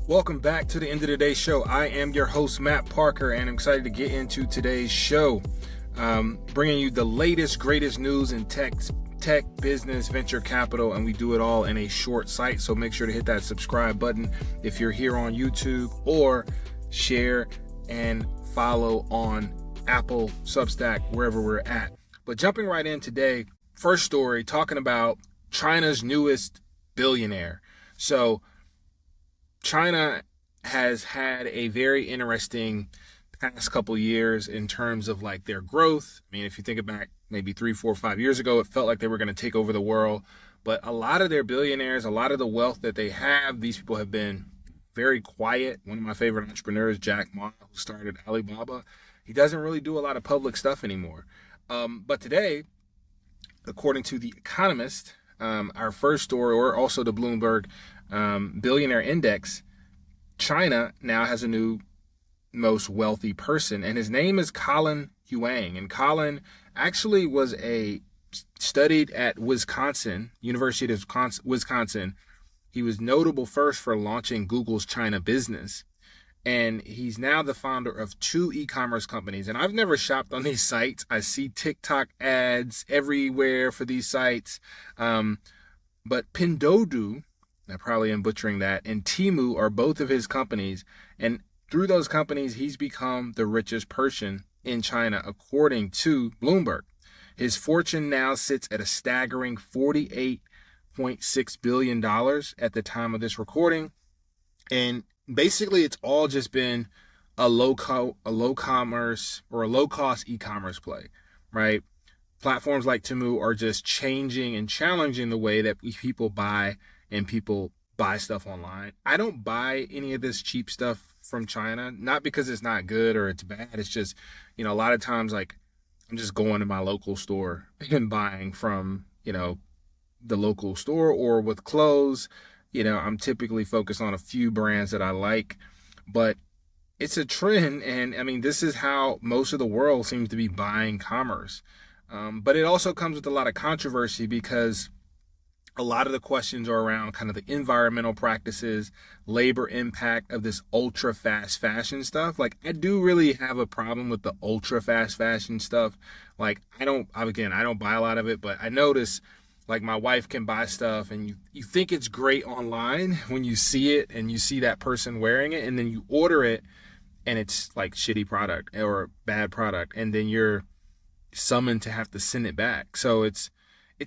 Welcome back to the End of the Day show. I am your host, Matt Parker, and I'm excited to get into today's show, bringing you the latest, greatest news in tech, business, venture capital, and we do it all in a short site. So make sure to hit that subscribe button if you're here on YouTube, or share and follow on Apple, Substack, wherever we're at. But jumping right in today, first story talking about China's newest billionaire. So China has had a very interesting past couple years in terms of like their growth. I mean, if you think back maybe 3, 4, 5 years ago, it felt like they were going to take over the world. But a lot of their billionaires, a lot of the wealth that they have, these people have been very quiet. One of my favorite entrepreneurs, Jack Ma, who started Alibaba, he doesn't really do a lot of public stuff anymore. But today, according to The Economist, our first story, or also the Bloomberg Billionaire Index, China now has a new most wealthy person, and his name is Colin Huang. And Colin actually studied at University of Wisconsin. He was notable first for launching Google's China business, and he's now the founder of 2 e-commerce companies. And I've never shopped on these sites. I see TikTok ads everywhere for these sites, but Pinduoduo, I probably am butchering that, and Temu are both of his companies. And through those companies, he's become the richest person in China, according to Bloomberg. His fortune now sits at a staggering $48.6 billion at the time of this recording. And basically, it's all just been a low-cost e-commerce play, right? Platforms like Temu are just changing and challenging the way that people buy stuff online. I don't buy any of this cheap stuff from China, not because it's not good or it's bad. It's just, a lot of times, like, I'm just going to my local store and buying from, the local store. Or with clothes, I'm typically focused on a few brands that I like, but it's a trend. And I mean, this is how most of the world seems to be buying commerce. But it also comes with a lot of controversy, because a lot of the questions are around kind of the environmental practices, labor impact of this ultra fast fashion stuff. Like, I do really have a problem with the ultra fast fashion stuff. Like, I don't buy a lot of it, but I notice, like, my wife can buy stuff and you think it's great online when you see it and you see that person wearing it, and then you order it and it's like shitty product or bad product, and then you're summoned to have to send it back. So it's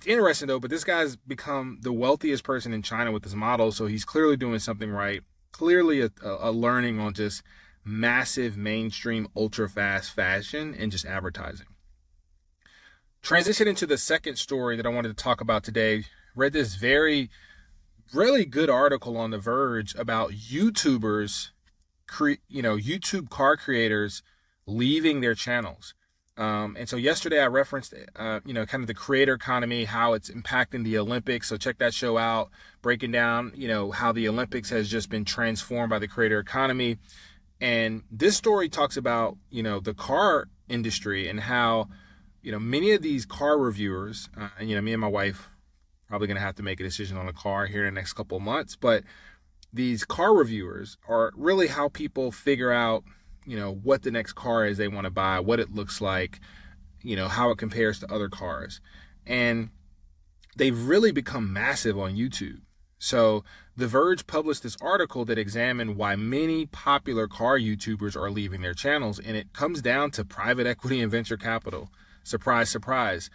interesting though, but this guy's become the wealthiest person in China with this model. So he's clearly doing something right. Clearly a learning on just massive mainstream ultra fast fashion and just advertising. Transition into the second story that I wanted to talk about today. Read this really good article on The Verge about YouTubers, YouTube car creators leaving their channels. And so yesterday I referenced, kind of the creator economy, how it's impacting the Olympics. So check that show out, breaking down, how the Olympics has just been transformed by the creator economy. And this story talks about, the car industry and how, many of these car reviewers, and, me and my wife probably going to have to make a decision on a car here in the next couple of months. But these car reviewers are really how people figure out, what the next car is they want to buy, what it looks like, how it compares to other cars. And they've really become massive on YouTube. So The Verge published this article that examined why many popular car YouTubers are leaving their channels. And it comes down to private equity and venture capital. Surprise, surprise.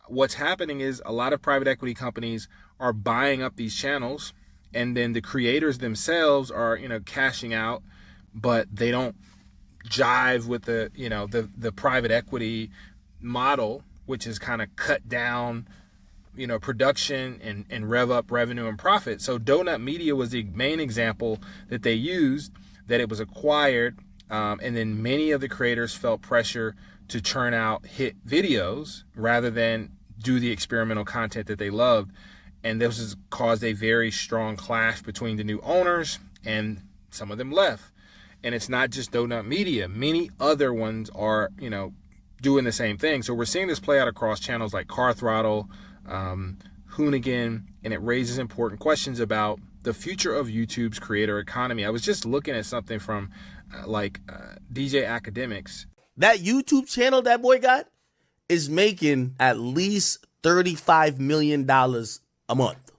What's happening is a lot of private equity companies are buying up these channels, and then the creators themselves are, cashing out, but they don't jive with the private equity model, which is kind of cut down, production and rev up revenue and profit. So Donut Media was the main example that they used, that it was acquired, and then many of the creators felt pressure to churn out hit videos rather than do the experimental content that they loved. And this has caused a very strong clash between the new owners, and some of them left. And it's not just Donut Media. Many other ones are, doing the same thing. So we're seeing this play out across channels like Car Throttle, Hoonigan, and it raises important questions about, the future of YouTube's creator economy. I was just looking at something from DJ Academics. That YouTube channel that boy got is making at least $35 million a month.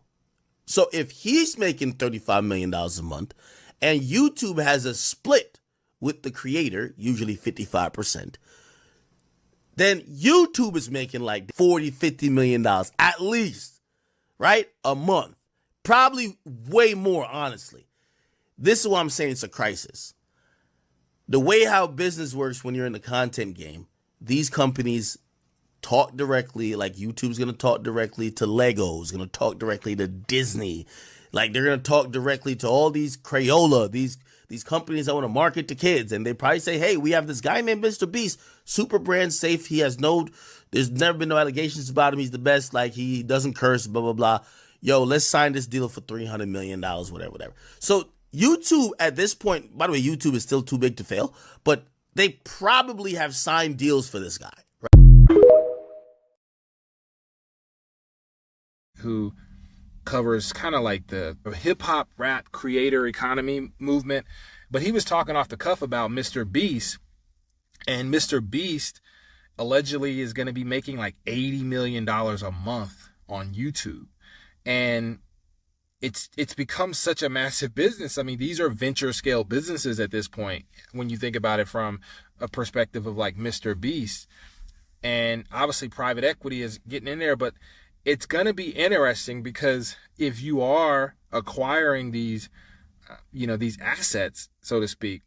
So if he's making $35 million a month and YouTube has a split with the creator, usually 55%, then YouTube is making like $40, $50 million at least, right? A month. Probably way more, honestly. This is why I'm saying it's a crisis. The way how business works when you're in the content game, these companies talk directly, like YouTube's going to talk directly to Legos, going to talk directly to Disney. Like they're going to talk directly to all these Crayola, these companies that want to market to kids. And they probably say, hey, we have this guy named Mr. Beast, super brand safe. There's never been no allegations about him. He's the best. Like he doesn't curse, blah, blah, blah. Yo, let's sign this deal for $300 million, whatever. So YouTube at this point, by the way, YouTube is still too big to fail, but they probably have signed deals for this guy, right? Who covers kind of like the hip hop rap creator economy movement, but he was talking off the cuff about Mr. Beast, and Mr. Beast allegedly is going to be making like $80 million a month on YouTube. And it's become such a massive business. I mean, these are venture scale businesses at this point, when you think about it from a perspective of like Mr. Beast. And obviously private equity is getting in there, but it's going to be interesting because if you are acquiring these, these assets, so to speak,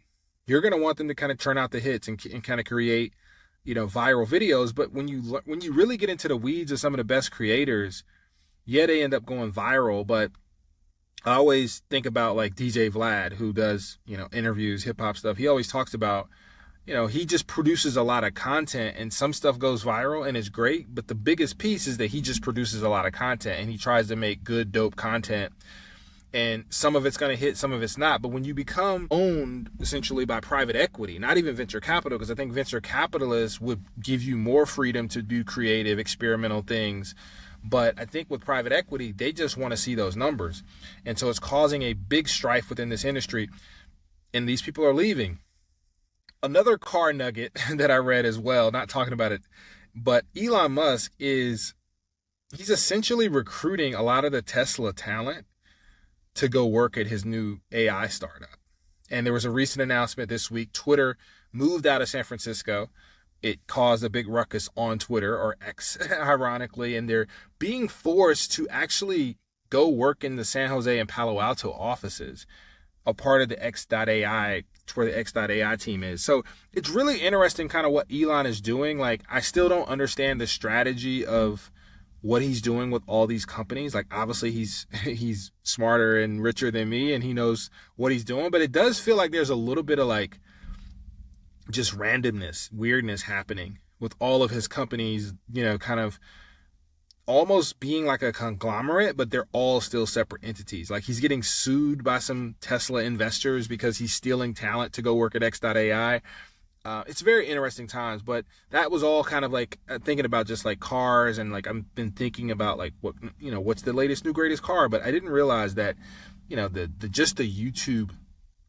you're going to want them to kind of churn out the hits and kind of create, viral videos. But when you really get into the weeds of some of the best creators, yeah, they end up going viral. But I always think about like DJ Vlad, who does, interviews, hip hop stuff. He always talks about, he just produces a lot of content and some stuff goes viral and it's great. But the biggest piece is that he just produces a lot of content and he tries to make good, dope content. And some of it's going to hit, some of it's not. But when you become owned essentially by private equity, not even venture capital, because I think venture capitalists would give you more freedom to do creative, experimental things. But I think with private equity, they just want to see those numbers. And so it's causing a big strife within this industry. And these people are leaving. Another car nugget that I read as well, not talking about it, but Elon Musk he's essentially recruiting a lot of the Tesla talent to go work at his new AI startup. And there was a recent announcement this week. Twitter moved out of San Francisco. It caused a big ruckus on Twitter, or X, ironically, and they're being forced to actually go work in the San Jose and Palo Alto offices, a part of the X.ai, where the X.ai team is. So it's really interesting kind of what Elon is doing. Like, I still don't understand the strategy of what he's doing with all these companies. Like, obviously he's smarter and richer than me and he knows what he's doing, but it does feel like there's a little bit of like just randomness, weirdness happening with all of his companies, kind of almost being like a conglomerate, but they're all still separate entities. Like, he's getting sued by some Tesla investors because he's stealing talent to go work at X.ai. It's very interesting times, but that was all kind of like thinking about just like cars, and like I've been thinking about like what's the latest new greatest car, but I didn't realize that the YouTube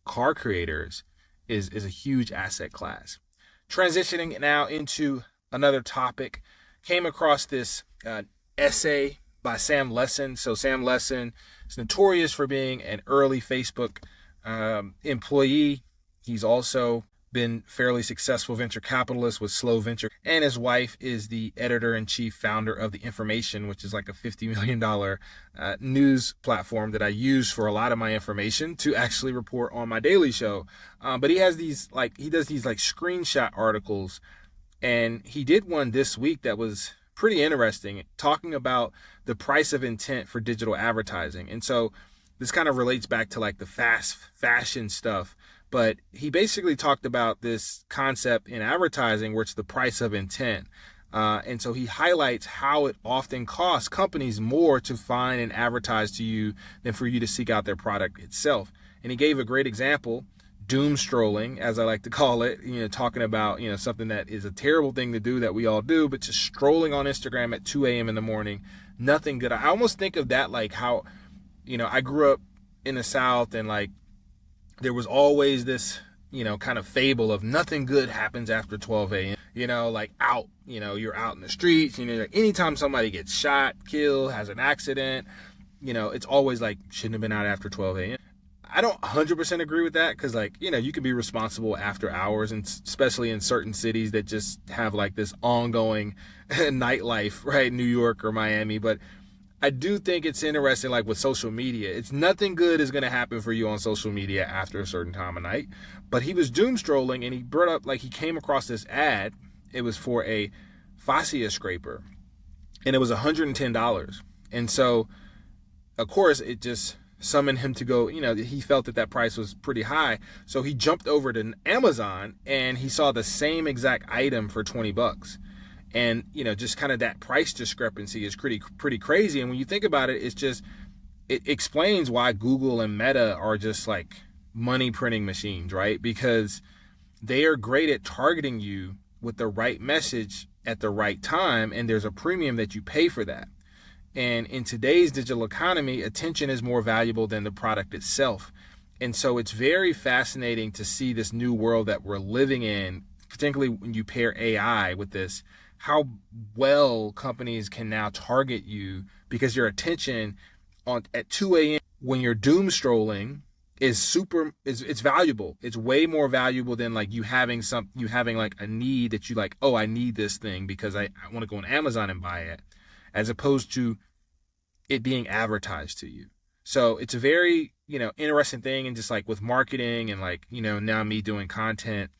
car creators is a huge asset class. Transitioning now into another topic, came across this essay by Sam Lessin. So Sam Lessin is notorious for being an early Facebook employee. He's also been fairly successful venture capitalist with Slow Venture, and his wife is the editor-in-chief founder of The Information, which is like a $50 million news platform that I use for a lot of my information to actually report on my daily show. But he does these like screenshot articles, and he did one this week that was pretty interesting, talking about the price of intent for digital advertising. And so this kind of relates back to like the fast fashion stuff. But he basically talked about this concept in advertising where it's the price of intent. And so he highlights how it often costs companies more to find and advertise to you than for you to seek out their product itself. And he gave a great example, doom strolling, as I like to call it, talking about, something that is a terrible thing to do that we all do, but just strolling on Instagram at 2 a.m. in the morning, nothing good. I almost think of that like how, I grew up in the South, and like there was always this, kind of fable of nothing good happens after 12 a.m. Like you're out in the streets, like anytime somebody gets shot, killed, has an accident, it's always like shouldn't have been out after 12 a.m. I don't 100% agree with that, because like, you can be responsible after hours, and especially in certain cities that just have like this ongoing nightlife, right? New York or Miami. But I do think it's interesting, like with social media, it's nothing good is going to happen for you on social media after a certain time of night. But he was doom strolling, and he brought up, like, he came across this ad. It was for a fascia scraper, and it was $110. And so, of course, it just summoned him to go, he felt that price was pretty high. So he jumped over to Amazon, and he saw the same exact item for $20. And, just kind of that price discrepancy is pretty crazy. And when you think about it, it explains why Google and Meta are just like money printing machines, right? Because they are great at targeting you with the right message at the right time. And there's a premium that you pay for that. And in today's digital economy, attention is more valuable than the product itself. And so it's very fascinating to see this new world that we're living in, particularly when you pair AI with this, how well companies can now target you, because your attention at 2 a.m. when you're doom strolling it's valuable. It's way more valuable than like you having like a need that you like, oh, I need this thing because I want to go on Amazon and buy it, as opposed to it being advertised to you. So it's a very, interesting thing. And just like with marketing and like, now me doing content,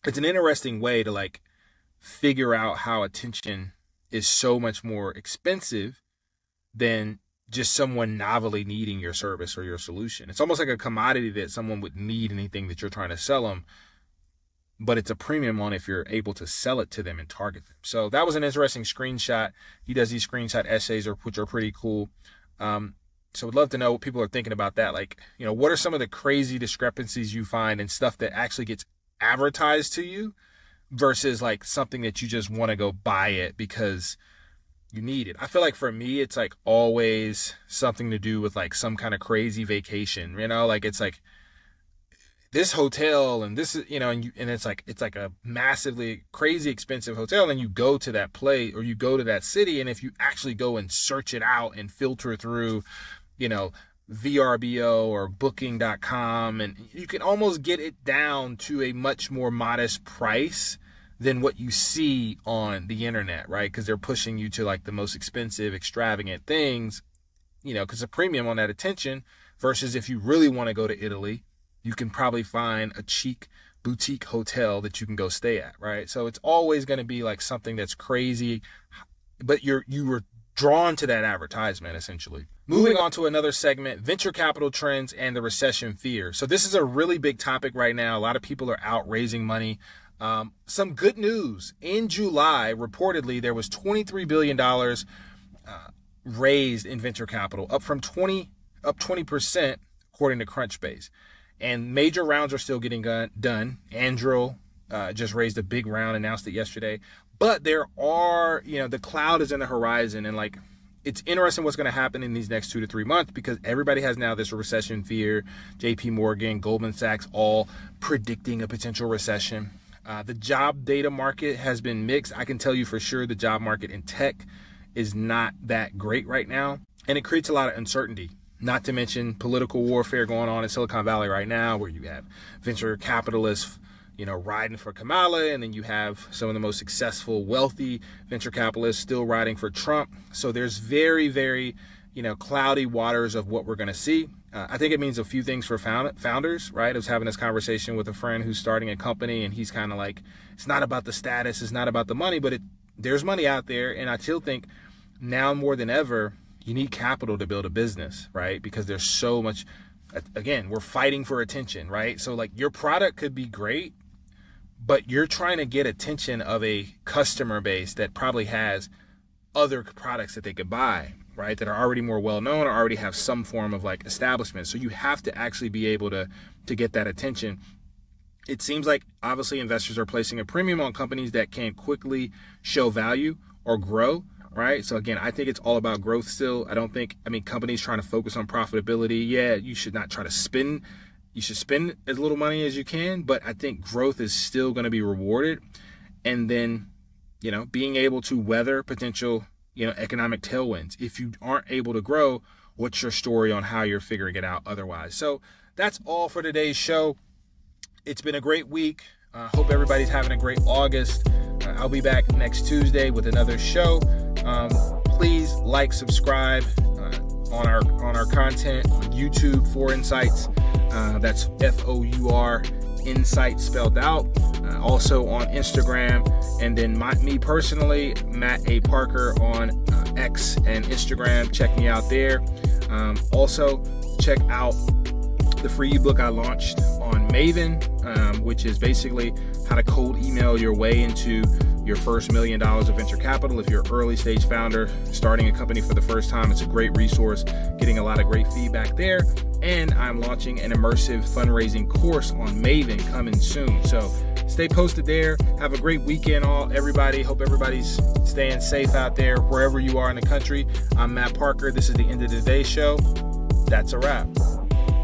it's an interesting way to like figure out how attention is so much more expensive than just someone novelly needing your service or your solution. It's almost like a commodity that someone would need anything that you're trying to sell them, but it's a premium on if you're able to sell it to them and target them. So that was an interesting screenshot. He does these screenshot essays, which are pretty cool. So we'd love to know what people are thinking about that. Like, what are some of the crazy discrepancies you find and stuff that actually gets advertised to you versus like something that you just want to go buy it because you need it? I feel like for me, it's like always something to do with like some kind of crazy vacation, like it's like this hotel and this is, and it's like a massively crazy expensive hotel. And you go to that place or you go to that city. And if you actually go and search it out and filter through, VRBO or booking.com, and you can almost get it down to a much more modest price than what you see on the internet, right? Because they're pushing you to like the most expensive, extravagant things, because a premium on that attention, versus if you really want to go to Italy, you can probably find a chic boutique hotel that you can go stay at, right? So it's always going to be like something that's crazy, but you were drawn to that advertisement, essentially. Moving on to another segment, venture capital trends and the recession fear. So this is a really big topic right now. A lot of people are out raising money. Some good news. In July, reportedly, there was $23 billion raised in venture capital, up 20%, according to Crunchbase. And major rounds are still getting done. Anduril just raised a big round, announced it yesterday. But there are, the cloud is in the horizon, and like, it's interesting what's going to happen in these next 2 to 3 months, because everybody has now this recession fear. JP Morgan, Goldman Sachs, all predicting a potential recession. The job data market has been mixed. I can tell you for sure the job market in tech is not that great right now, and it creates a lot of uncertainty. Not to mention political warfare going on in Silicon Valley right now, where you have venture capitalists, riding for Kamala, and then you have some of the most successful, wealthy venture capitalists still riding for Trump. So there's very, very, cloudy waters of what we're going to see. I think it means a few things for founders, right? I was having this conversation with a friend who's starting a company, and he's kind of like, it's not about the status, it's not about the money, but there's money out there. And I still think now more than ever, you need capital to build a business, right? Because there's so much, again, we're fighting for attention, right? So like your product could be great, but you're trying to get attention of a customer base that probably has other products that they could buy, right? That are already more well-known or already have some form of like establishment. So you have to actually be able to get that attention. It seems like obviously investors are placing a premium on companies that can quickly show value or grow, right? So again, I think it's all about growth still. I mean, companies trying to focus on profitability. Yeah, you should not try to spend. You should spend as little money as you can, but I think growth is still going to be rewarded. And then, being able to weather potential, economic tailwinds. If you aren't able to grow, what's your story on how you're figuring it out otherwise? So that's all for today's show. It's been a great week. Hope everybody's having a great August. I'll be back next Tuesday with another show. Please like, subscribe on our content on YouTube for Insights. That's FOUR Insights spelled out. Also on Instagram, and then me personally, Matt A. Parker on X and Instagram. Check me out there. Also, check out the free ebook I launched on Maven, which is basically how to cold email your way into your first $1 million of venture capital. If you're an early stage founder starting a company for the first time, it's a great resource, getting a lot of great feedback there. And I'm launching an immersive fundraising course on Maven coming soon. So stay posted there. Have a great weekend, everybody. Hope everybody's staying safe out there wherever you are in the country. I'm Matt Parker. This is the End of the Day show. That's a wrap.